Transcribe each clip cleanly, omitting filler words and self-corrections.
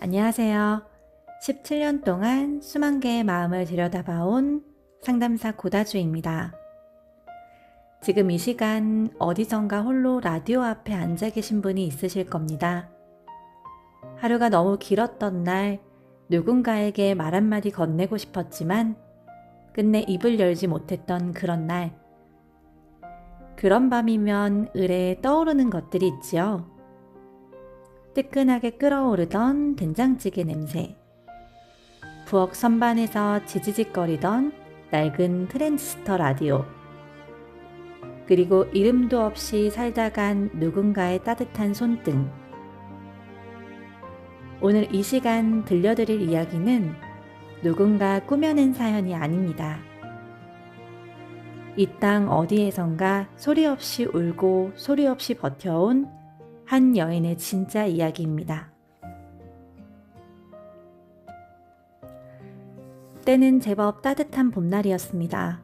안녕하세요. 17년 동안 수만 개의 마음을 들여다봐온 상담사 고다주입니다. 지금 이 시간 어디선가 홀로 라디오 앞에 앉아 계신 분이 있으실 겁니다. 하루가 너무 길었던 날 누군가에게 말 한마디 건네고 싶었지만 끝내 입을 열지 못했던 그런 날. 그런 밤이면 의뢰에 떠오르는 것들이 있지요. 뜨끈하게 끓어오르던 된장찌개 냄새, 부엌 선반에서 지지직거리던 낡은 트랜지스터 라디오, 그리고 이름도 없이 살다간 누군가의 따뜻한 손등. 오늘 이 시간 들려드릴 이야기는 누군가 꾸며낸 사연이 아닙니다. 이 땅 어디에선가 소리 없이 울고 소리 없이 버텨온 한 여인의 진짜 이야기입니다. 때는 제법 따뜻한 봄날이었습니다.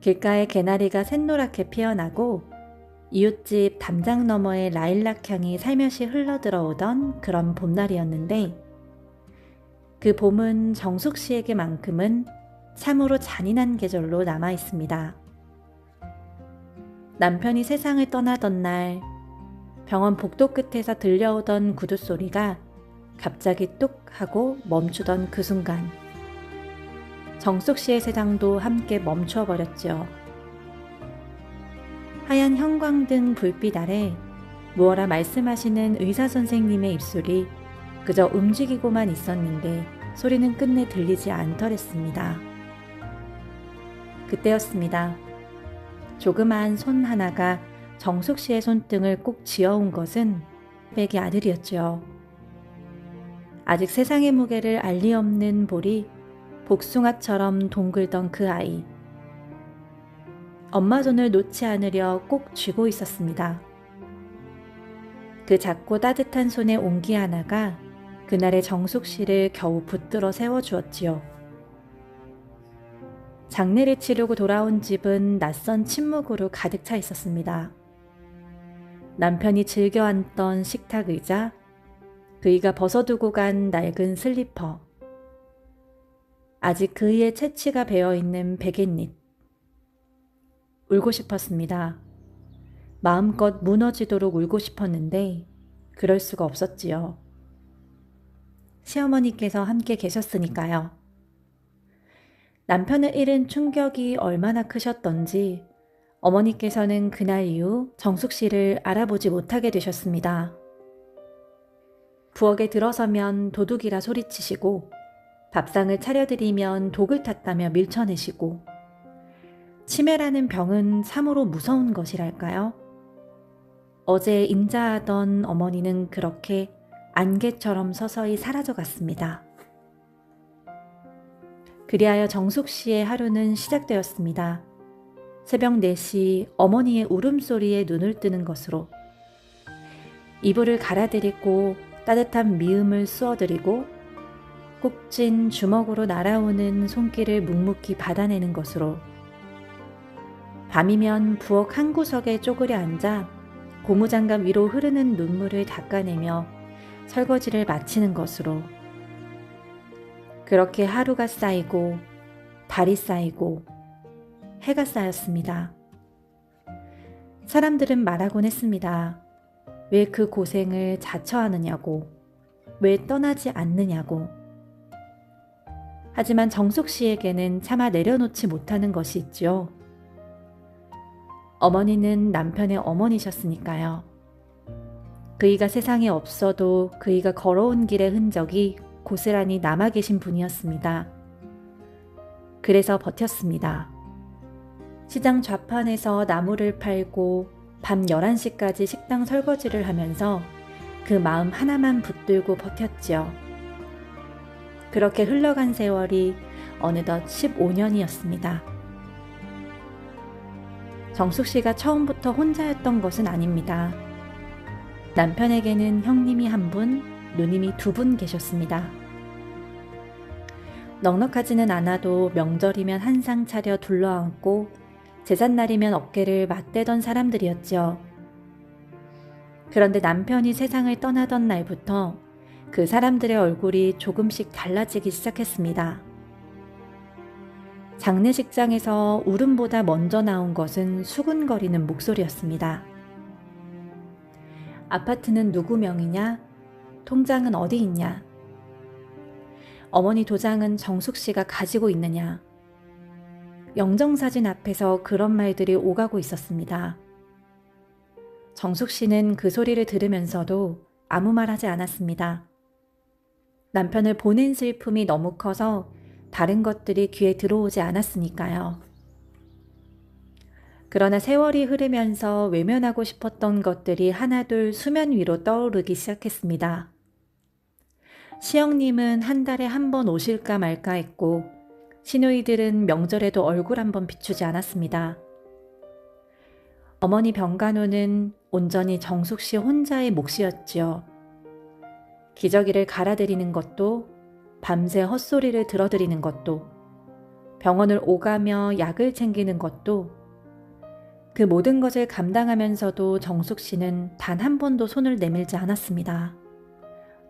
길가에 개나리가 샛노랗게 피어나고 이웃집 담장 너머의 라일락 향이 살며시 흘러들어오던 그런 봄날이었는데 그 봄은 정숙 씨에게만큼은 참으로 잔인한 계절로 남아 있습니다. 남편이 세상을 떠나던 날 병원 복도 끝에서 들려오던 구두 소리가 갑자기 뚝 하고 멈추던 그 순간 정숙 씨의 세상도 함께 멈춰 버렸죠. 하얀 형광등 불빛 아래 무어라 말씀하시는 의사 선생님의 입술이 그저 움직이고만 있었는데 소리는 끝내 들리지 않더랬습니다. 그때였습니다. 조그마한 손 하나가 정숙 씨의 손등을 꼭 쥐어온 것은 백의 아들이었죠. 아직 세상의 무게를 알 리 없는 볼이 복숭아처럼 동글던 그 아이. 엄마 손을 놓지 않으려 꼭 쥐고 있었습니다. 그 작고 따뜻한 손의 온기 하나가 그날의 정숙 씨를 겨우 붙들어 세워주었지요. 장례를 치르고 돌아온 집은 낯선 침묵으로 가득 차 있었습니다. 남편이 즐겨 앉던 식탁 의자, 그이가 벗어두고 간 낡은 슬리퍼, 아직 그이의 채취가 배어있는 베갯잎. 울고 싶었습니다. 마음껏 무너지도록 울고 싶었는데 그럴 수가 없었지요. 시어머니께서 함께 계셨으니까요. 남편을 잃은 충격이 얼마나 크셨던지 어머니께서는 그날 이후 정숙 씨를 알아보지 못하게 되셨습니다. 부엌에 들어서면 도둑이라 소리치시고 밥상을 차려드리면 독을 탔다며 밀쳐내시고 치매라는 병은 참으로 무서운 것이랄까요? 어제 인자하던 어머니는 그렇게 안개처럼 서서히 사라져갔습니다. 그리하여 정숙 씨의 하루는 시작되었습니다. 새벽 4시 어머니의 울음소리에 눈을 뜨는 것으로 이불을 갈아드리고 따뜻한 미음을 쑤어드리고 꼭 쥔 주먹으로 날아오는 손길을 묵묵히 받아내는 것으로 밤이면 부엌 한 구석에 쪼그려 앉아 고무장갑 위로 흐르는 눈물을 닦아내며 설거지를 마치는 것으로 그렇게 하루가 쌓이고 달이 쌓이고 해가 쌓였습니다. 사람들은 말하곤 했습니다. 왜 그 고생을 자처하느냐고, 왜 떠나지 않느냐고. 하지만 정숙 씨에게는 차마 내려놓지 못하는 것이 있죠. 어머니는 남편의 어머니셨으니까요. 그이가 세상에 없어도 그이가 걸어온 길의 흔적이 고스란히 남아 계신 분이었습니다. 그래서 버텼습니다. 시장 좌판에서 나무를 팔고 밤 11시까지 식당 설거지를 하면서 그 마음 하나만 붙들고 버텼지요. 그렇게 흘러간 세월이 어느덧 15년이었습니다. 정숙 씨가 처음부터 혼자였던 것은 아닙니다. 남편에게는 형님이 한 분, 누님이 2분 계셨습니다. 넉넉하지는 않아도 명절이면 한상 차려 둘러앉고 제삿날이면 어깨를 맞대던 사람들이었죠. 그런데 남편이 세상을 떠나던 날부터 그 사람들의 얼굴이 조금씩 달라지기 시작했습니다. 장례식장에서 울음보다 먼저 나온 것은 수근거리는 목소리였습니다. 아파트는 누구 명이냐? 통장은 어디 있냐? 어머니 도장은 정숙 씨가 가지고 있느냐? 영정사진 앞에서 그런 말들이 오가고 있었습니다. 정숙 씨는 그 소리를 들으면서도 아무 말 하지 않았습니다. 남편을 보낸 슬픔이 너무 커서 다른 것들이 귀에 들어오지 않았으니까요. 그러나 세월이 흐르면서 외면하고 싶었던 것들이 하나둘 수면 위로 떠오르기 시작했습니다. 시영님은 한 달에 한 번 오실까 말까 했고 시누이들은 명절에도 얼굴 한 번 비추지 않았습니다. 어머니 병간호는 온전히 정숙 씨 혼자의 몫이었지요. 기저귀를 갈아드리는 것도, 밤새 헛소리를 들어드리는 것도, 병원을 오가며 약을 챙기는 것도, 그 모든 것을 감당하면서도 정숙 씨는 단 한 번도 손을 내밀지 않았습니다.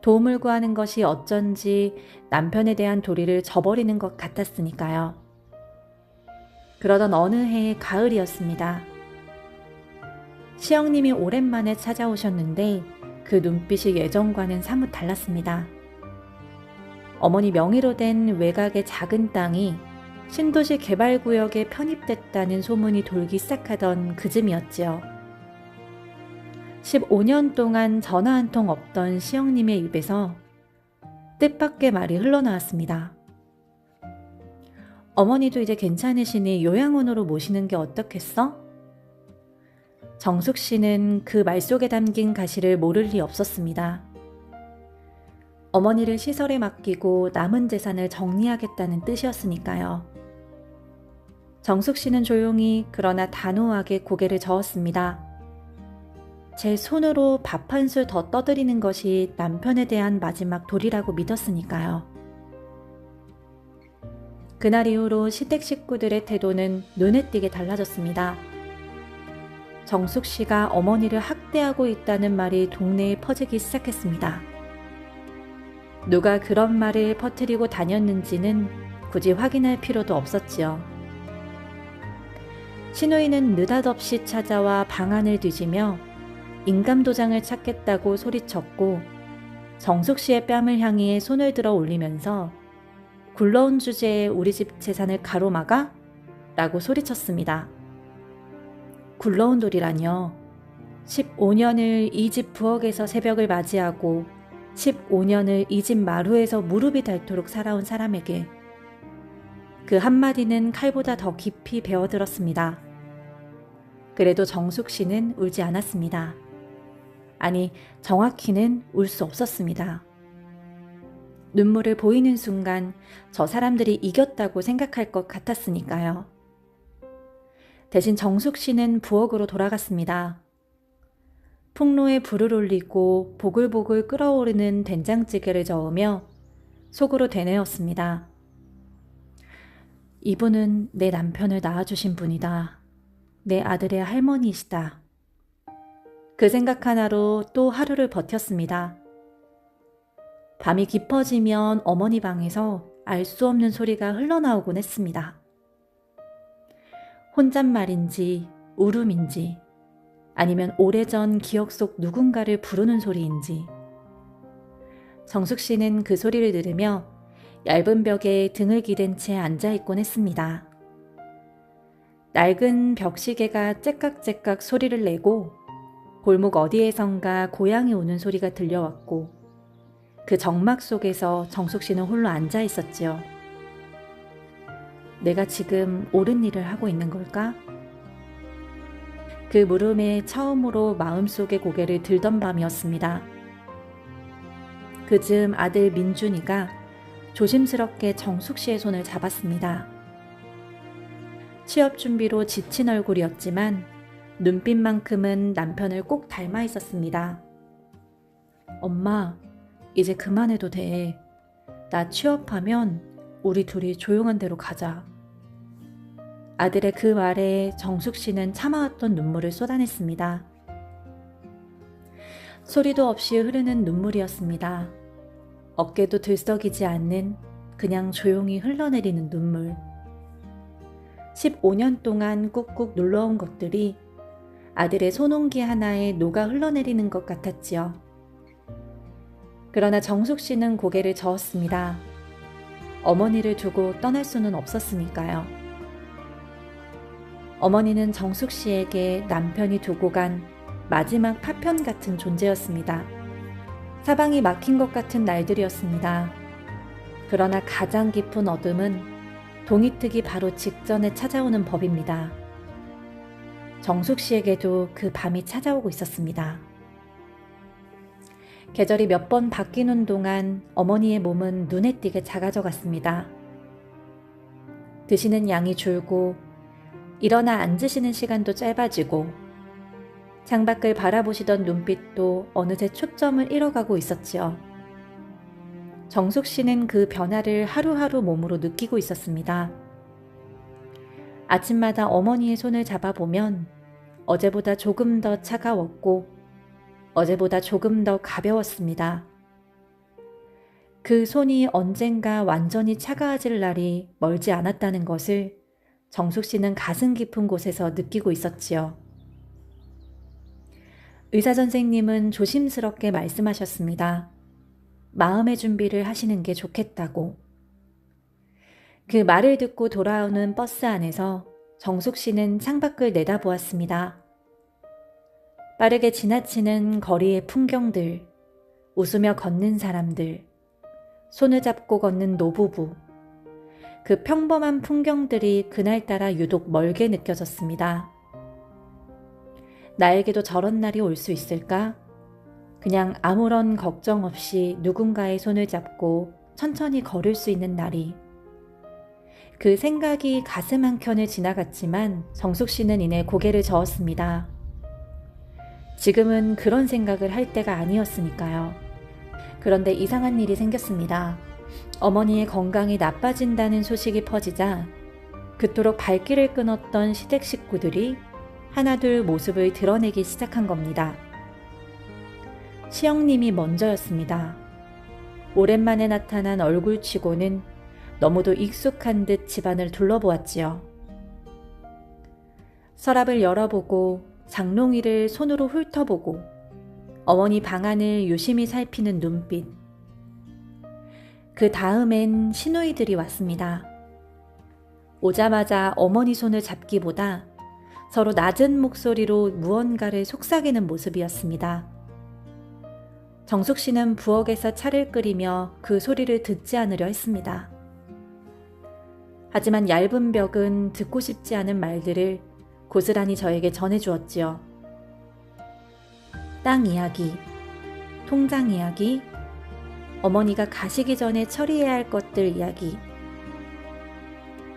도움을 구하는 것이 어쩐지 남편에 대한 도리를 저버리는 것 같았으니까요. 그러던 어느 해의 가을이었습니다. 시영님이 오랜만에 찾아오셨는데 그 눈빛이 예전과는 사뭇 달랐습니다. 어머니 명의로 된 외곽의 작은 땅이 신도시 개발구역에 편입됐다는 소문이 돌기 시작하던 그즈음이었지요. 15년 동안 전화 한 통 없던 시영님의 입에서 뜻밖의 말이 흘러나왔습니다. 어머니도 이제 괜찮으시니 요양원으로 모시는 게 어떻겠어? 정숙 씨는 그 말 속에 담긴 가시를 모를 리 없었습니다. 어머니를 시설에 맡기고 남은 재산을 정리하겠다는 뜻이었으니까요. 정숙 씨는 조용히 그러나 단호하게 고개를 저었습니다. 제 손으로 밥 한 술 더 떠드리는 것이 남편에 대한 마지막 도리라고 믿었으니까요. 그날 이후로 시댁 식구들의 태도는 눈에 띄게 달라졌습니다. 정숙 씨가 어머니를 학대하고 있다는 말이 동네에 퍼지기 시작했습니다. 누가 그런 말을 퍼뜨리고 다녔는지는 굳이 확인할 필요도 없었지요. 시누이는 느닷없이 찾아와 방안을 뒤지며 인감도장을 찾겠다고 소리쳤고 정숙 씨의 뺨을 향해 손을 들어 올리면서 굴러온 주제에 우리 집 재산을 가로막아? 라고 소리쳤습니다. 굴러온 돌이라뇨. 15년을 이 집 부엌에서 새벽을 맞이하고 15년을 이 집 마루에서 무릎이 닳도록 살아온 사람에게 그 한마디는 칼보다 더 깊이 베어들었습니다. 그래도 정숙 씨는 울지 않았습니다. 아니, 정확히는 울 수 없었습니다. 눈물을 보이는 순간 저 사람들이 이겼다고 생각할 것 같았으니까요. 대신 정숙 씨는 부엌으로 돌아갔습니다. 풍로에 불을 올리고 보글보글 끓어오르는 된장찌개를 저으며 속으로 되뇌었습니다. 이분은 내 남편을 낳아주신 분이다. 내 아들의 할머니이시다. 그 생각 하나로 또 하루를 버텼습니다. 밤이 깊어지면 어머니 방에서 알 수 없는 소리가 흘러나오곤 했습니다. 혼잣말인지 울음인지 아니면 오래전 기억 속 누군가를 부르는 소리인지. 정숙 씨는 그 소리를 들으며 얇은 벽에 등을 기댄 채 앉아있곤 했습니다. 낡은 벽시계가 째깍째깍 소리를 내고 골목 어디에선가 고양이 우는 소리가 들려왔고 그 정막 속에서 정숙 씨는 홀로 앉아 있었지요. 내가 지금 옳은 일을 하고 있는 걸까? 그 물음에 처음으로 마음속의 고개를 들던 밤이었습니다. 그즈음 아들 민준이가 조심스럽게 정숙 씨의 손을 잡았습니다. 취업 준비로 지친 얼굴이었지만 눈빛만큼은 남편을 꼭 닮아 있었습니다. 엄마, 이제 그만해도 돼. 나 취업하면 우리 둘이 조용한 데로 가자. 아들의 그 말에 정숙 씨는 참아왔던 눈물을 쏟아냈습니다. 소리도 없이 흐르는 눈물이었습니다. 어깨도 들썩이지 않는 그냥 조용히 흘러내리는 눈물. 15년 동안 꾹꾹 눌러온 것들이 아들의 손온기 하나에 녹아 흘러내리는 것 같았지요. 그러나 정숙 씨는 고개를 저었습니다. 어머니를 두고 떠날 수는 없었으니까요. 어머니는 정숙 씨에게 남편이 두고 간 마지막 파편 같은 존재였습니다. 사방이 막힌 것 같은 날들이었습니다. 그러나 가장 깊은 어둠은 동이 트기 바로 직전에 찾아오는 법입니다. 정숙 씨에게도 그 밤이 찾아오고 있었습니다. 계절이 몇 번 바뀌는 동안 어머니의 몸은 눈에 띄게 작아져 갔습니다. 드시는 양이 줄고 일어나 앉으시는 시간도 짧아지고 창밖을 바라보시던 눈빛도 어느새 초점을 잃어가고 있었지요. 정숙 씨는 그 변화를 하루하루 몸으로 느끼고 있었습니다. 아침마다 어머니의 손을 잡아보면 어제보다 조금 더 차가웠고 어제보다 조금 더 가벼웠습니다. 그 손이 언젠가 완전히 차가워질 날이 멀지 않았다는 것을 정숙 씨는 가슴 깊은 곳에서 느끼고 있었지요. 의사 선생님은 조심스럽게 말씀하셨습니다. 마음의 준비를 하시는 게 좋겠다고. 그 말을 듣고 돌아오는 버스 안에서 정숙 씨는 창밖을 내다보았습니다. 빠르게 지나치는 거리의 풍경들, 웃으며 걷는 사람들, 손을 잡고 걷는 노부부. 그 평범한 풍경들이 그날따라 유독 멀게 느껴졌습니다. 나에게도 저런 날이 올 수 있을까? 그냥 아무런 걱정 없이 누군가의 손을 잡고 천천히 걸을 수 있는 날이. 그 생각이 가슴 한켠을 지나갔지만 정숙 씨는 이내 고개를 저었습니다. 지금은 그런 생각을 할 때가 아니었으니까요. 그런데 이상한 일이 생겼습니다. 어머니의 건강이 나빠진다는 소식이 퍼지자 그토록 발길을 끊었던 시댁 식구들이 하나둘 모습을 드러내기 시작한 겁니다. 시영님이 먼저였습니다. 오랜만에 나타난 얼굴치고는 너무도 익숙한 듯 집안을 둘러보았지요. 서랍을 열어보고 장롱위를 손으로 훑어보고 어머니 방안을 유심히 살피는 눈빛. 그 다음엔 시누이들이 왔습니다. 오자마자 어머니 손을 잡기보다 서로 낮은 목소리로 무언가를 속삭이는 모습이었습니다. 정숙 씨는 부엌에서 차를 끓이며 그 소리를 듣지 않으려 했습니다. 하지만 얇은 벽은 듣고 싶지 않은 말들을 고스란히 저에게 전해주었지요. 땅 이야기, 통장 이야기, 어머니가 가시기 전에 처리해야 할 것들 이야기.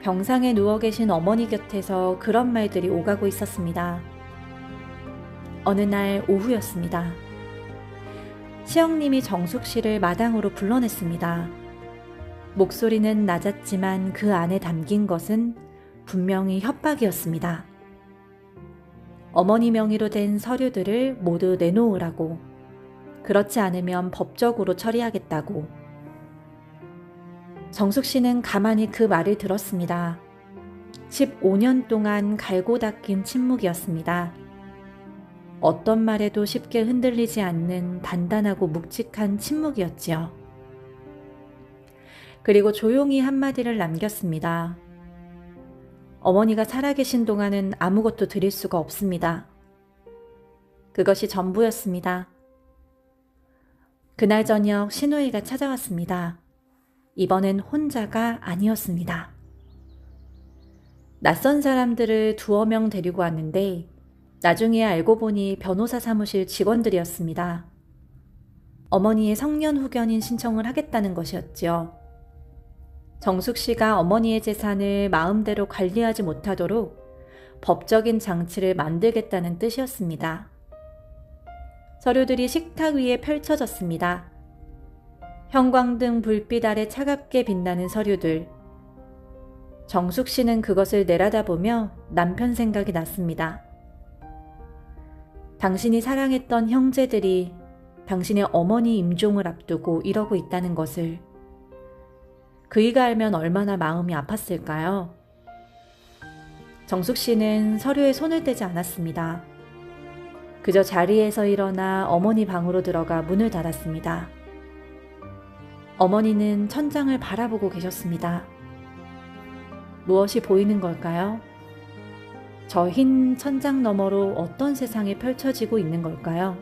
병상에 누워 계신 어머니 곁에서 그런 말들이 오가고 있었습니다. 어느 날 오후였습니다. 시영님이 정숙 씨를 마당으로 불러냈습니다. 목소리는 낮았지만 그 안에 담긴 것은 분명히 협박이었습니다. 어머니 명의로 된 서류들을 모두 내놓으라고, 그렇지 않으면 법적으로 처리하겠다고. 정숙 씨는 가만히 그 말을 들었습니다. 15년 동안 갈고 닦인 침묵이었습니다. 어떤 말에도 쉽게 흔들리지 않는 단단하고 묵직한 침묵이었지요. 그리고 조용히 한마디를 남겼습니다. 어머니가 살아계신 동안은 아무것도 드릴 수가 없습니다. 그것이 전부였습니다. 그날 저녁 시누이가 찾아왔습니다. 이번엔 혼자가 아니었습니다. 낯선 사람들을 두어 명 데리고 왔는데 나중에 알고 보니 변호사 사무실 직원들이었습니다. 어머니의 성년 후견인 신청을 하겠다는 것이었지요. 정숙 씨가 어머니의 재산을 마음대로 관리하지 못하도록 법적인 장치를 만들겠다는 뜻이었습니다. 서류들이 식탁 위에 펼쳐졌습니다. 형광등 불빛 아래 차갑게 빛나는 서류들. 정숙 씨는 그것을 내려다보며 남편 생각이 났습니다. 당신이 사랑했던 형제들이 당신의 어머니 임종을 앞두고 이러고 있다는 것을 그이가 알면 얼마나 마음이 아팠을까요? 정숙 씨는 서류에 손을 떼지 않았습니다. 그저 자리에서 일어나 어머니 방으로 들어가 문을 닫았습니다. 어머니는 천장을 바라보고 계셨습니다. 무엇이 보이는 걸까요? 저 흰 천장 너머로 어떤 세상이 펼쳐지고 있는 걸까요?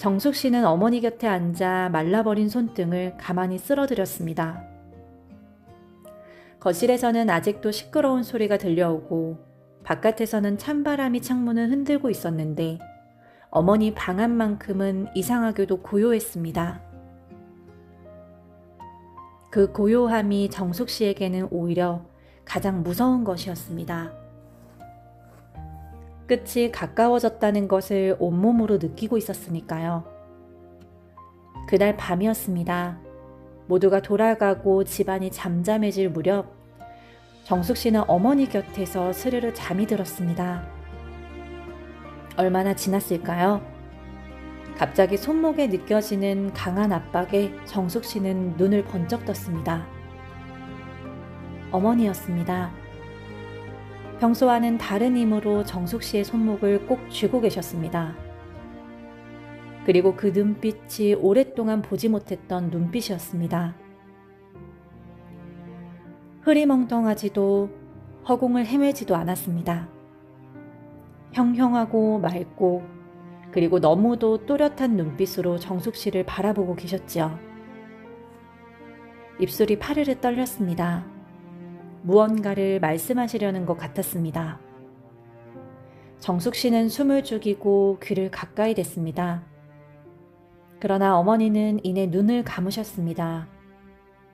정숙 씨는 어머니 곁에 앉아 말라버린 손등을 가만히 쓸어들였습니다. 거실에서는 아직도 시끄러운 소리가 들려오고 바깥에서는 찬바람이 창문을 흔들고 있었는데 어머니 방 안만큼은 이상하게도 고요했습니다. 그 고요함이 정숙 씨에게는 오히려 가장 무서운 것이었습니다. 끝이 가까워졌다는 것을 온몸으로 느끼고 있었으니까요. 그날 밤이었습니다. 모두가 돌아가고 집안이 잠잠해질 무렵 정숙 씨는 어머니 곁에서 스르르 잠이 들었습니다. 얼마나 지났을까요? 갑자기 손목에 느껴지는 강한 압박에 정숙 씨는 눈을 번쩍 떴습니다. 어머니였습니다. 평소와는 다른 힘으로 정숙 씨의 손목을 꼭 쥐고 계셨습니다. 그리고 그 눈빛이 오랫동안 보지 못했던 눈빛이었습니다. 흐리멍텅하지도 허공을 헤매지도 않았습니다. 형형하고 맑고 그리고 너무도 또렷한 눈빛으로 정숙 씨를 바라보고 계셨지요. 입술이 파르르 떨렸습니다. 무언가를 말씀하시려는 것 같았습니다. 정숙 씨는 숨을 죽이고 귀를 가까이 댔습니다. 그러나 어머니는 이내 눈을 감으셨습니다.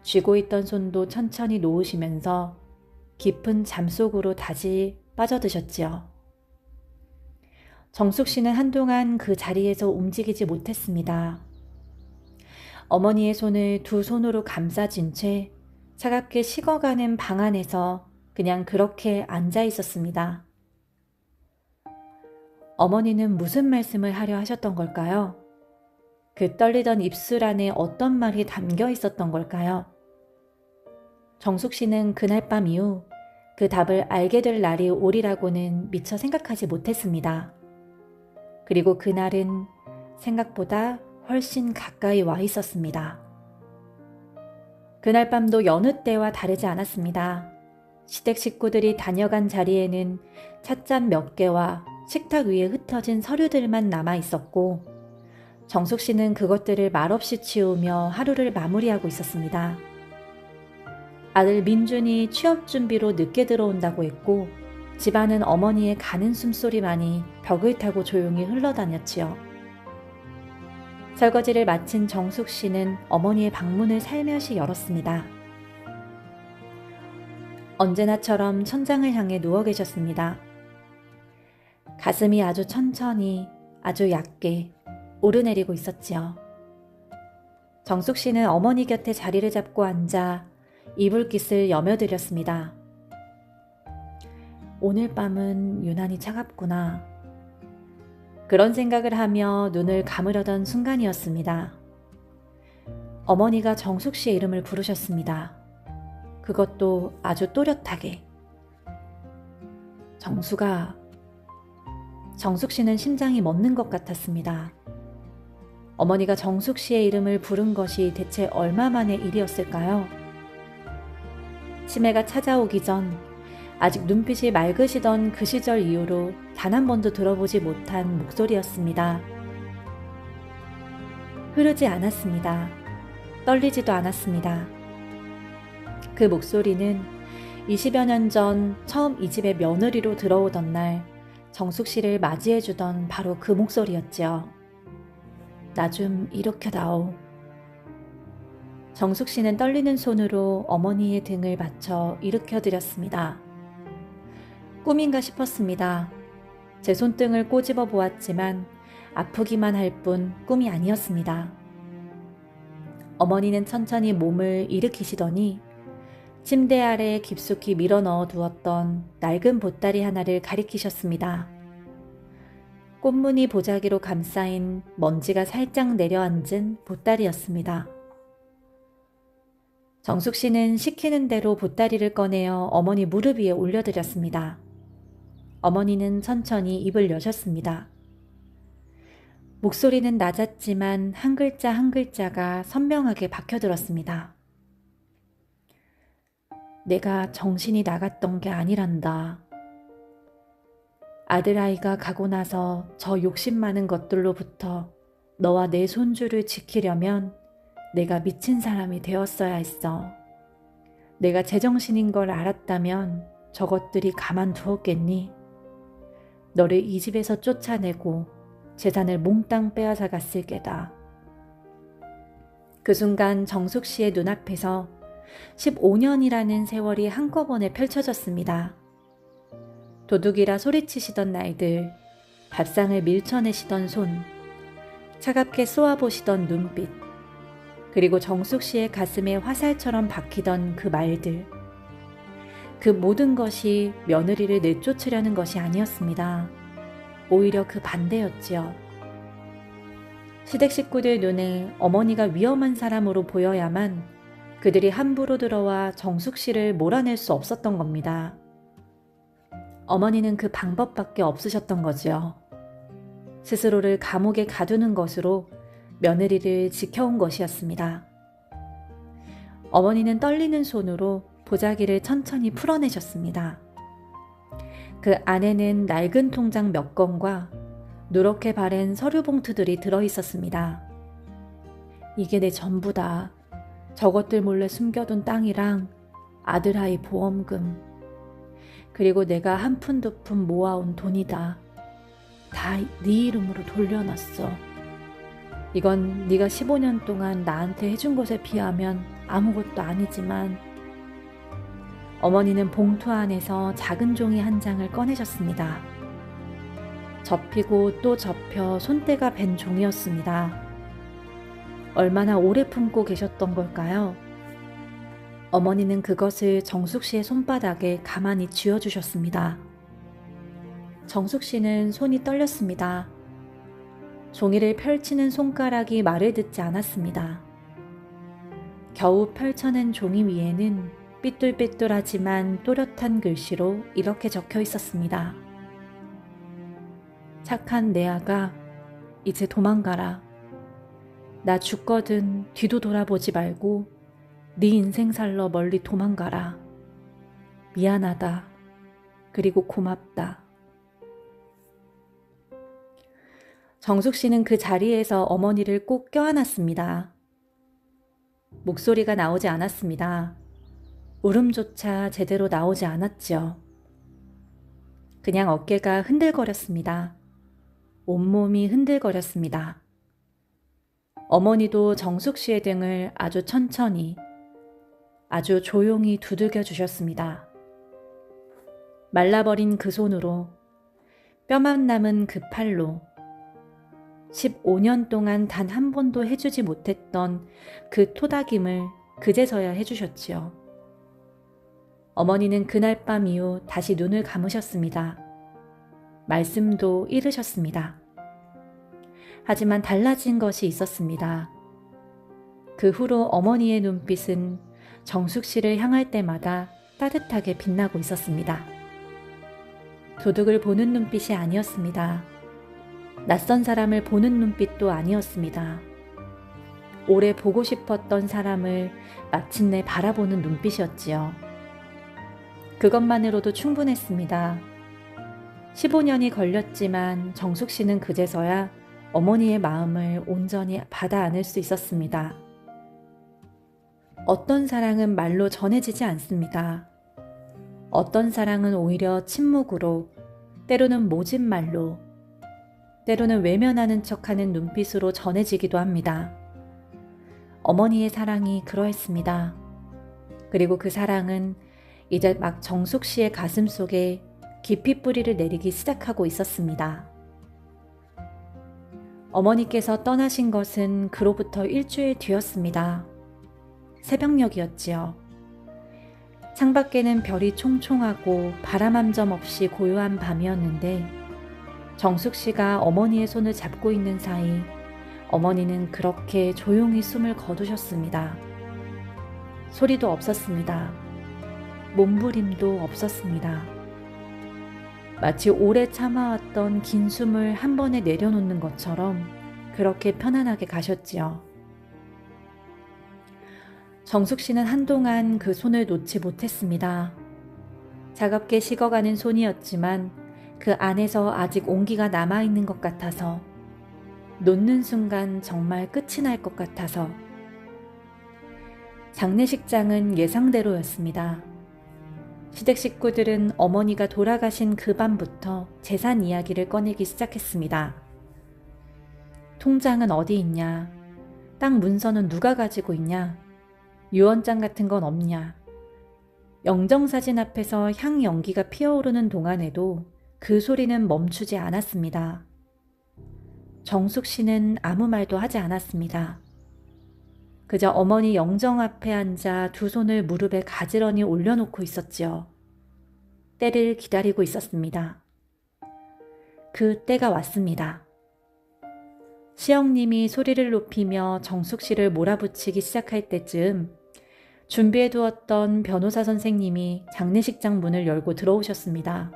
쥐고 있던 손도 천천히 놓으시면서 깊은 잠 속으로 다시 빠져드셨지요. 정숙 씨는 한동안 그 자리에서 움직이지 못했습니다. 어머니의 손을 두 손으로 감싸진 채 차갑게 식어가는 방 안에서 그냥 그렇게 앉아 있었습니다. 어머니는 무슨 말씀을 하려 하셨던 걸까요? 그 떨리던 입술 안에 어떤 말이 담겨 있었던 걸까요? 정숙 씨는 그날 밤 이후 그 답을 알게 될 날이 오리라고는 미처 생각하지 못했습니다. 그리고 그날은 생각보다 훨씬 가까이 와 있었습니다. 그날 밤도 여느 때와 다르지 않았습니다. 시댁 식구들이 다녀간 자리에는 찻잔 몇 개와 식탁 위에 흩어진 서류들만 남아 있었고 정숙 씨는 그것들을 말없이 치우며 하루를 마무리하고 있었습니다. 아들 민준이 취업 준비로 늦게 들어온다고 했고 집안은 어머니의 가는 숨소리만이 벽을 타고 조용히 흘러다녔지요. 설거지를 마친 정숙 씨는 어머니의 방문을 살며시 열었습니다. 언제나처럼 천장을 향해 누워 계셨습니다. 가슴이 아주 천천히, 아주 얕게 오르내리고 있었지요. 정숙 씨는 어머니 곁에 자리를 잡고 앉아 이불깃을 여며들였습니다. 오늘 밤은 유난히 차갑구나. 그런 생각을 하며 눈을 감으려던 순간이었습니다. 어머니가 정숙 씨의 이름을 부르셨습니다. 그것도 아주 또렷하게. 정숙아. 정숙 씨는 심장이 멎는 것 같았습니다. 어머니가 정숙 씨의 이름을 부른 것이 대체 얼마 만의 일이었을까요? 치매가 찾아오기 전 아직 눈빛이 맑으시던 그 시절 이후로 단 한 번도 들어보지 못한 목소리였습니다. 흐르지 않았습니다. 떨리지도 않았습니다. 그 목소리는 20여 년 전 처음 이 집에 며느리로 들어오던 날 정숙 씨를 맞이해주던 바로 그 목소리였지요. 나 좀 일으켜다오. 정숙 씨는 떨리는 손으로 어머니의 등을 받쳐 일으켜드렸습니다. 꿈인가 싶었습니다. 제 손등을 꼬집어 보았지만 아프기만 할 뿐 꿈이 아니었습니다. 어머니는 천천히 몸을 일으키시더니 침대 아래 깊숙이 밀어 넣어 두었던 낡은 보따리 하나를 가리키셨습니다. 꽃무늬 보자기로 감싸인 먼지가 살짝 내려앉은 보따리였습니다. 정숙 씨는 시키는 대로 보따리를 꺼내어 어머니 무릎 위에 올려드렸습니다. 어머니는 천천히 입을 여셨습니다. 목소리는 낮았지만 한 글자 한 글자가 선명하게 박혀들었습니다. 내가 정신이 나갔던 게 아니란다. 아들아이가 가고 나서 저 욕심 많은 것들로부터 너와 내 손주를 지키려면 내가 미친 사람이 되었어야 했어. 내가 제정신인 걸 알았다면 저것들이 가만두었겠니? 너를 이 집에서 쫓아내고 재산을 몽땅 빼앗아 갔을 게다. 그 순간 정숙 씨의 눈앞에서 15년이라는 세월이 한꺼번에 펼쳐졌습니다. 도둑이라 소리치시던 날들, 밥상을 밀쳐내시던 손, 차갑게 쏘아보시던 눈빛, 그리고 정숙 씨의 가슴에 화살처럼 박히던 그 말들. 그 모든 것이 며느리를 내쫓으려는 것이 아니었습니다. 오히려 그 반대였지요. 시댁 식구들 눈에 어머니가 위험한 사람으로 보여야만 그들이 함부로 들어와 정숙 씨를 몰아낼 수 없었던 겁니다. 어머니는 그 방법밖에 없으셨던 거죠. 스스로를 감옥에 가두는 것으로 며느리를 지켜온 것이었습니다. 어머니는 떨리는 손으로 보자기를 천천히 풀어내셨습니다. 그 안에는 낡은 통장 몇 건과 누렇게 바랜 서류 봉투들이 들어있었습니다. 이게 내 전부다. 저것들 몰래 숨겨둔 땅이랑 아들아이 보험금, 그리고 내가 한 푼 두 푼 모아온 돈이다. 다 네 이름으로 돌려놨어. 이건 네가 15년 동안 나한테 해준 것에 비하면 아무것도 아니지만. 어머니는 봉투 안에서 작은 종이 한 장을 꺼내셨습니다. 접히고 또 접혀 손때가 밴 종이었습니다. 얼마나 오래 품고 계셨던 걸까요? 어머니는 그것을 정숙 씨의 손바닥에 가만히 쥐어주셨습니다. 정숙 씨는 손이 떨렸습니다. 종이를 펼치는 손가락이 말을 듣지 않았습니다. 겨우 펼쳐낸 종이 위에는 삐뚤빼뚤하지만 또렷한 글씨로 이렇게 적혀 있었습니다. 착한 내 아가, 이제 도망가라. 나 죽거든 뒤도 돌아보지 말고 네 인생 살러 멀리 도망가라. 미안하다. 그리고 고맙다. 정숙 씨는 그 자리에서 어머니를 꼭 껴안았습니다. 목소리가 나오지 않았습니다. 울음조차 제대로 나오지 않았죠. 그냥 어깨가 흔들거렸습니다. 온몸이 흔들거렸습니다. 어머니도 정숙 씨의 등을 아주 천천히, 아주 조용히 두들겨 주셨습니다. 말라버린 그 손으로, 뼈만 남은 그 팔로 15년 동안 단 한 번도 해주지 못했던 그 토닥임을 그제서야 해주셨지요. 어머니는 그날 밤 이후 다시 눈을 감으셨습니다. 말씀도 잃으셨습니다. 하지만 달라진 것이 있었습니다. 그 후로 어머니의 눈빛은 정숙 씨를 향할 때마다 따뜻하게 빛나고 있었습니다. 도둑을 보는 눈빛이 아니었습니다. 낯선 사람을 보는 눈빛도 아니었습니다. 오래 보고 싶었던 사람을 마침내 바라보는 눈빛이었지요. 그것만으로도 충분했습니다. 15년이 걸렸지만 정숙 씨는 그제서야 어머니의 마음을 온전히 받아 안을 수 있었습니다. 어떤 사랑은 말로 전해지지 않습니다. 어떤 사랑은 오히려 침묵으로, 때로는 모진 말로, 때로는 외면하는 척하는 눈빛으로 전해지기도 합니다. 어머니의 사랑이 그러했습니다. 그리고 그 사랑은 이제 막 정숙 씨의 가슴 속에 깊이 뿌리를 내리기 시작하고 있었습니다. 어머니께서 떠나신 것은 그로부터 일주일 뒤였습니다. 새벽녘이었지요. 창밖에는 별이 총총하고 바람 한 점 없이 고요한 밤이었는데 정숙 씨가 어머니의 손을 잡고 있는 사이 어머니는 그렇게 조용히 숨을 거두셨습니다. 소리도 없었습니다. 몸부림도 없었습니다. 마치 오래 참아왔던 긴 숨을 한 번에 내려놓는 것처럼 그렇게 편안하게 가셨지요. 정숙 씨는 한동안 그 손을 놓지 못했습니다. 차갑게 식어가는 손이었지만 그 안에서 아직 온기가 남아있는 것 같아서, 놓는 순간 정말 끝이 날 것 같아서. 장례식장은 예상대로였습니다. 시댁 식구들은 어머니가 돌아가신 그 밤부터 재산 이야기를 꺼내기 시작했습니다. 통장은 어디 있냐? 땅 문서는 누가 가지고 있냐? 유언장 같은 건 없냐? 영정사진 앞에서 향 연기가 피어오르는 동안에도 그 소리는 멈추지 않았습니다. 정숙 씨는 아무 말도 하지 않았습니다. 그저 어머니 영정 앞에 앉아 두 손을 무릎에 가지런히 올려놓고 있었지요. 때를 기다리고 있었습니다. 그 때가 왔습니다. 시영님이 소리를 높이며 정숙 씨를 몰아붙이기 시작할 때쯤 준비해두었던 변호사 선생님이 장례식장 문을 열고 들어오셨습니다.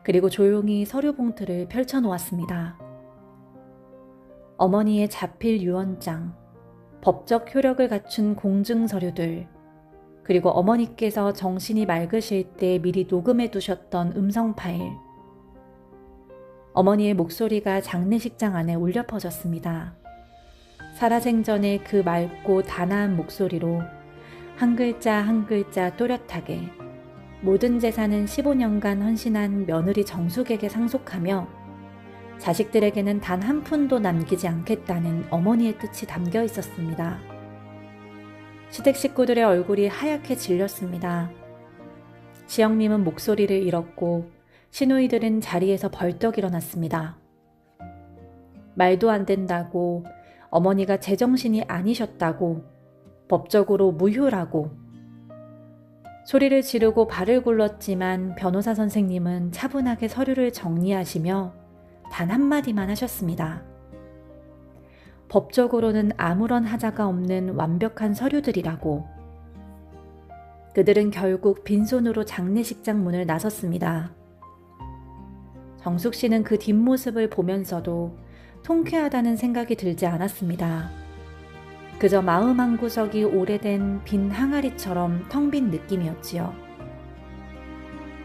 그리고 조용히 서류 봉투를 펼쳐놓았습니다. 어머니의 자필 유언장, 법적 효력을 갖춘 공증 서류들, 그리고 어머니께서 정신이 맑으실 때 미리 녹음해 두셨던 음성 파일. 어머니의 목소리가 장례식장 안에 울려 퍼졌습니다. 살아생전의 그 맑고 단아한 목소리로 한 글자 한 글자 또렷하게 모든 재산은 15년간 헌신한 며느리 정숙에게 상속하며 자식들에게는 단 한 푼도 남기지 않겠다는 어머니의 뜻이 담겨 있었습니다. 시댁 식구들의 얼굴이 하얗게 질렸습니다. 지영님은 목소리를 잃었고 시누이들은 자리에서 벌떡 일어났습니다. 말도 안 된다고, 어머니가 제정신이 아니셨다고, 법적으로 무효라고. 소리를 지르고 발을 굴렀지만 변호사 선생님은 차분하게 서류를 정리하시며 단 한마디만 하셨습니다. 법적으로는 아무런 하자가 없는 완벽한 서류들이라고. 그들은 결국 빈손으로 장례식장 문을 나섰습니다. 정숙 씨는 그 뒷모습을 보면서도 통쾌하다는 생각이 들지 않았습니다. 그저 마음 한구석이 오래된 빈 항아리처럼 텅 빈 느낌이었지요.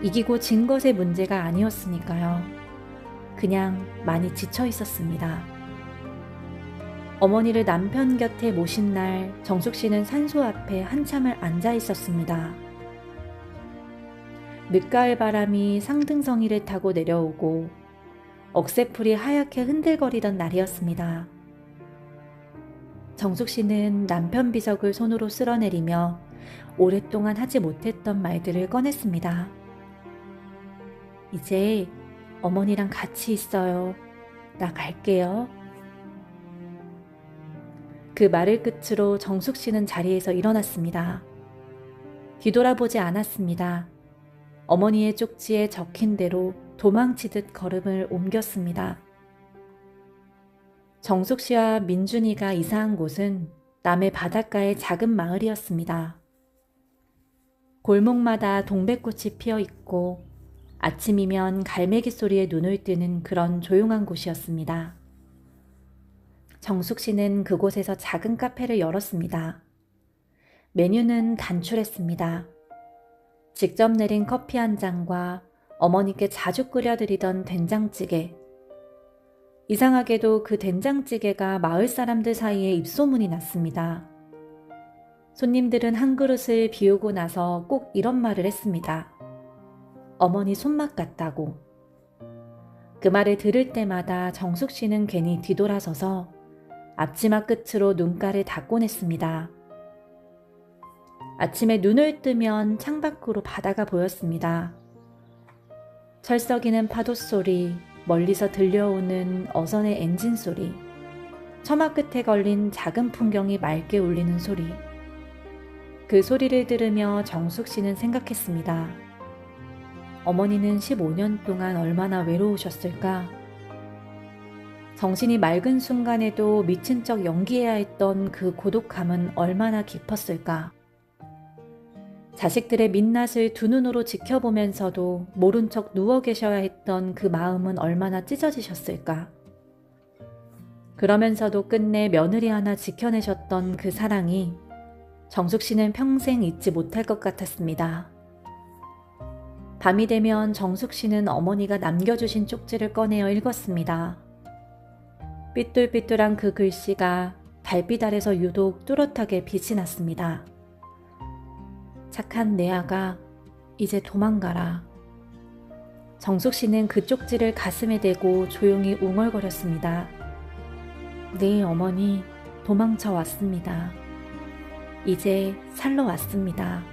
이기고 진 것의 문제가 아니었으니까요. 그냥 많이 지쳐 있었습니다. 어머니를 남편 곁에 모신 날 정숙 씨는 산소 앞에 한참을 앉아 있었습니다. 늦가을 바람이 상등성이를 타고 내려오고 억새풀이 하얗게 흔들거리던 날이었습니다. 정숙 씨는 남편 비석을 손으로 쓸어내리며 오랫동안 하지 못했던 말들을 꺼냈습니다. 이제 어머니랑 같이 있어요. 나 갈게요. 그 말을 끝으로 정숙 씨는 자리에서 일어났습니다. 뒤돌아보지 않았습니다. 어머니의 쪽지에 적힌 대로 도망치듯 걸음을 옮겼습니다. 정숙 씨와 민준이가 이사한 곳은 남해 바닷가의 작은 마을이었습니다. 골목마다 동백꽃이 피어 있고 아침이면 갈매기 소리에 눈을 뜨는 그런 조용한 곳이었습니다. 정숙 씨는 그곳에서 작은 카페를 열었습니다. 메뉴는 단출했습니다. 직접 내린 커피 한 잔과 어머니께 자주 끓여드리던 된장찌개. 이상하게도 그 된장찌개가 마을 사람들 사이에 입소문이 났습니다. 손님들은 한 그릇을 비우고 나서 꼭 이런 말을 했습니다. 어머니 손맛 같다고. 그 말을 들을 때마다 정숙 씨는 괜히 뒤돌아서서 앞치마 끝으로 눈가를 닦곤 했습니다. 아침에 눈을 뜨면 창밖으로 바다가 보였습니다. 철썩이는 파도 소리, 멀리서 들려오는 어선의 엔진 소리, 처마 끝에 걸린 작은 풍경이 맑게 울리는 소리. 그 소리를 들으며 정숙 씨는 생각했습니다. 어머니는 15년 동안 얼마나 외로우셨을까? 정신이 맑은 순간에도 미친 척 연기해야 했던 그 고독함은 얼마나 깊었을까? 자식들의 민낯을 두 눈으로 지켜보면서도 모른 척 누워 계셔야 했던 그 마음은 얼마나 찢어지셨을까? 그러면서도 끝내 며느리 하나 지켜내셨던 그 사랑이 정숙 씨는 평생 잊지 못할 것 같았습니다. 밤이 되면 정숙 씨는 어머니가 남겨주신 쪽지를 꺼내어 읽었습니다. 삐뚤삐뚤한 그 글씨가 달빛 아래서 유독 뚜렷하게 빛이 났습니다. 착한 내 아가, 이제 도망가라. 정숙 씨는 그 쪽지를 가슴에 대고 조용히 웅얼거렸습니다. 네 어머니, 도망쳐 왔습니다. 이제 살러 왔습니다.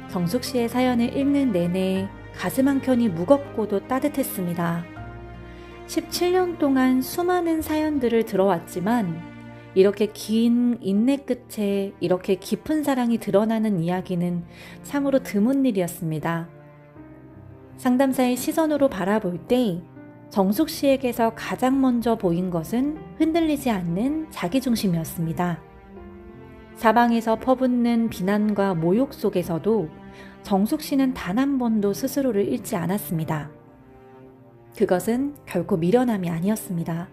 정숙 씨의 사연을 읽는 내내 가슴 한켠이 무겁고도 따뜻했습니다. 17년 동안 수많은 사연들을 들어왔지만 이렇게 긴 인내 끝에 이렇게 깊은 사랑이 드러나는 이야기는 참으로 드문 일이었습니다. 상담사의 시선으로 바라볼 때 정숙 씨에게서 가장 먼저 보인 것은 흔들리지 않는 자기중심이었습니다. 사방에서 퍼붓는 비난과 모욕 속에서도 정숙 씨는 단 한 번도 스스로를 잃지 않았습니다. 그것은 결코 미련함이 아니었습니다.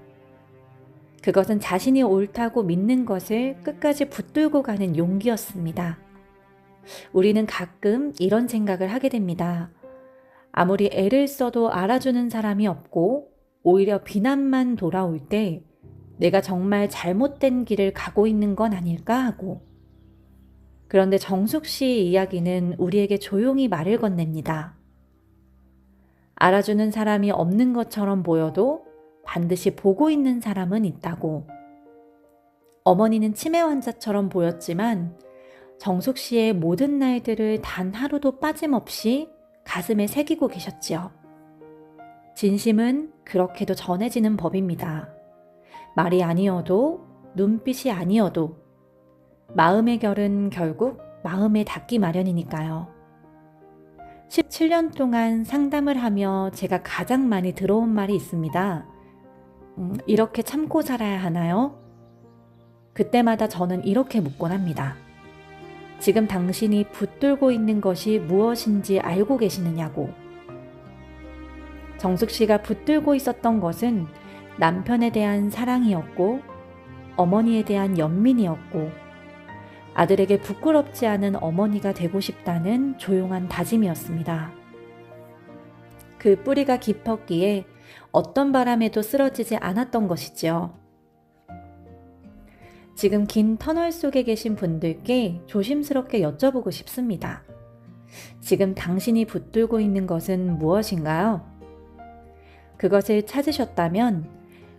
그것은 자신이 옳다고 믿는 것을 끝까지 붙들고 가는 용기였습니다. 우리는 가끔 이런 생각을 하게 됩니다. 아무리 애를 써도 알아주는 사람이 없고 오히려 비난만 돌아올 때 내가 정말 잘못된 길을 가고 있는 건 아닐까 하고. 그런데 정숙 씨의 이야기는 우리에게 조용히 말을 건넵니다. 알아주는 사람이 없는 것처럼 보여도 반드시 보고 있는 사람은 있다고. 어머니는 치매 환자처럼 보였지만 정숙 씨의 모든 날들을 단 하루도 빠짐없이 가슴에 새기고 계셨지요. 진심은 그렇게도 전해지는 법입니다. 말이 아니어도 눈빛이 아니어도 마음의 결은 결국 마음에 닿기 마련이니까요. 17년 동안 상담을 하며 제가 가장 많이 들어온 말이 있습니다. 이렇게 참고 살아야 하나요? 그때마다 저는 이렇게 묻곤 합니다. 지금 당신이 붙들고 있는 것이 무엇인지 알고 계시느냐고. 정숙 씨가 붙들고 있었던 것은 남편에 대한 사랑이었고 어머니에 대한 연민이었고 아들에게 부끄럽지 않은 어머니가 되고 싶다는 조용한 다짐이었습니다. 그 뿌리가 깊었기에 어떤 바람에도 쓰러지지 않았던 것이지요. 지금 긴 터널 속에 계신 분들께 조심스럽게 여쭤보고 싶습니다. 지금 당신이 붙들고 있는 것은 무엇인가요? 그것을 찾으셨다면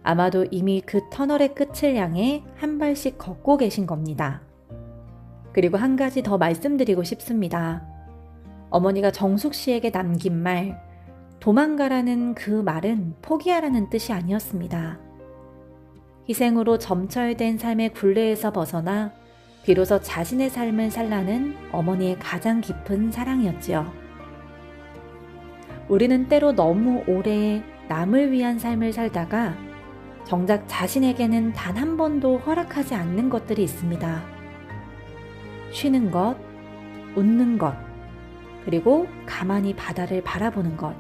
아마도 이미 그 터널의 끝을 향해 한 발씩 걷고 계신 겁니다. 그리고 한 가지 더 말씀드리고 싶습니다. 어머니가 정숙 씨에게 남긴 말, 도망가라는 그 말은 포기하라는 뜻이 아니었습니다. 희생으로 점철된 삶의 굴레에서 벗어나 비로소 자신의 삶을 살라는 어머니의 가장 깊은 사랑이었지요. 우리는 때로 너무 오래 남을 위한 삶을 살다가 정작 자신에게는 단 한 번도 허락하지 않는 것들이 있습니다. 쉬는 것, 웃는 것, 그리고 가만히 바다를 바라보는 것.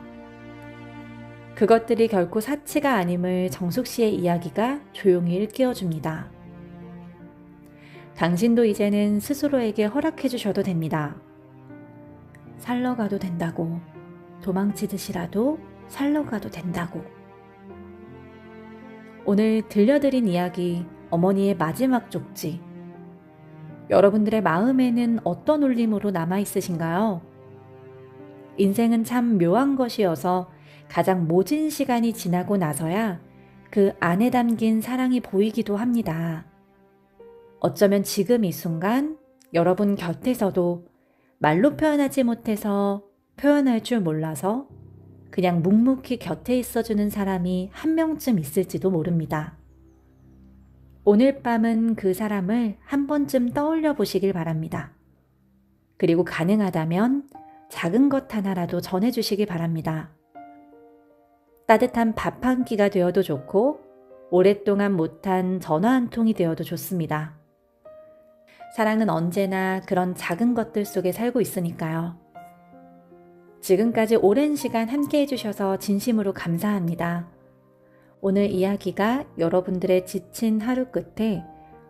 그것들이 결코 사치가 아님을 정숙 씨의 이야기가 조용히 일깨워줍니다. 당신도 이제는 스스로에게 허락해 주셔도 됩니다. 살러 가도 된다고, 도망치듯이라도 살러 가도 된다고. 오늘 들려드린 이야기, 어머니의 마지막 쪽지. 여러분들의 마음에는 어떤 울림으로 남아있으신가요? 인생은 참 묘한 것이어서 가장 모진 시간이 지나고 나서야 그 안에 담긴 사랑이 보이기도 합니다. 어쩌면 지금 이 순간 여러분 곁에서도 말로 표현하지 못해서 표현할 줄 몰라서 그냥 묵묵히 곁에 있어주는 사람이 한 명쯤 있을지도 모릅니다. 오늘 밤은 그 사람을 한 번쯤 떠올려 보시길 바랍니다. 그리고 가능하다면 작은 것 하나라도 전해주시기 바랍니다. 따뜻한 밥 한 끼가 되어도 좋고 오랫동안 못한 전화 한 통이 되어도 좋습니다. 사랑은 언제나 그런 작은 것들 속에 살고 있으니까요. 지금까지 오랜 시간 함께 해주셔서 진심으로 감사합니다. 오늘 이야기가 여러분들의 지친 하루 끝에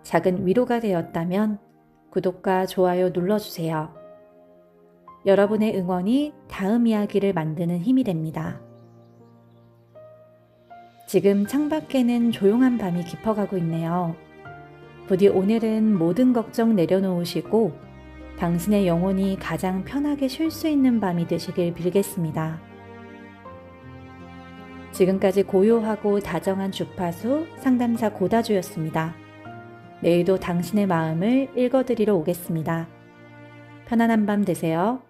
작은 위로가 되었다면 구독과 좋아요 눌러주세요. 여러분의 응원이 다음 이야기를 만드는 힘이 됩니다. 지금 창밖에는 조용한 밤이 깊어가고 있네요. 부디 오늘은 모든 걱정 내려놓으시고 당신의 영혼이 가장 편하게 쉴 수 있는 밤이 되시길 빌겠습니다. 지금까지 고요하고 다정한 주파수 상담사 고다주였습니다. 내일도 당신의 마음을 읽어드리러 오겠습니다. 편안한 밤 되세요.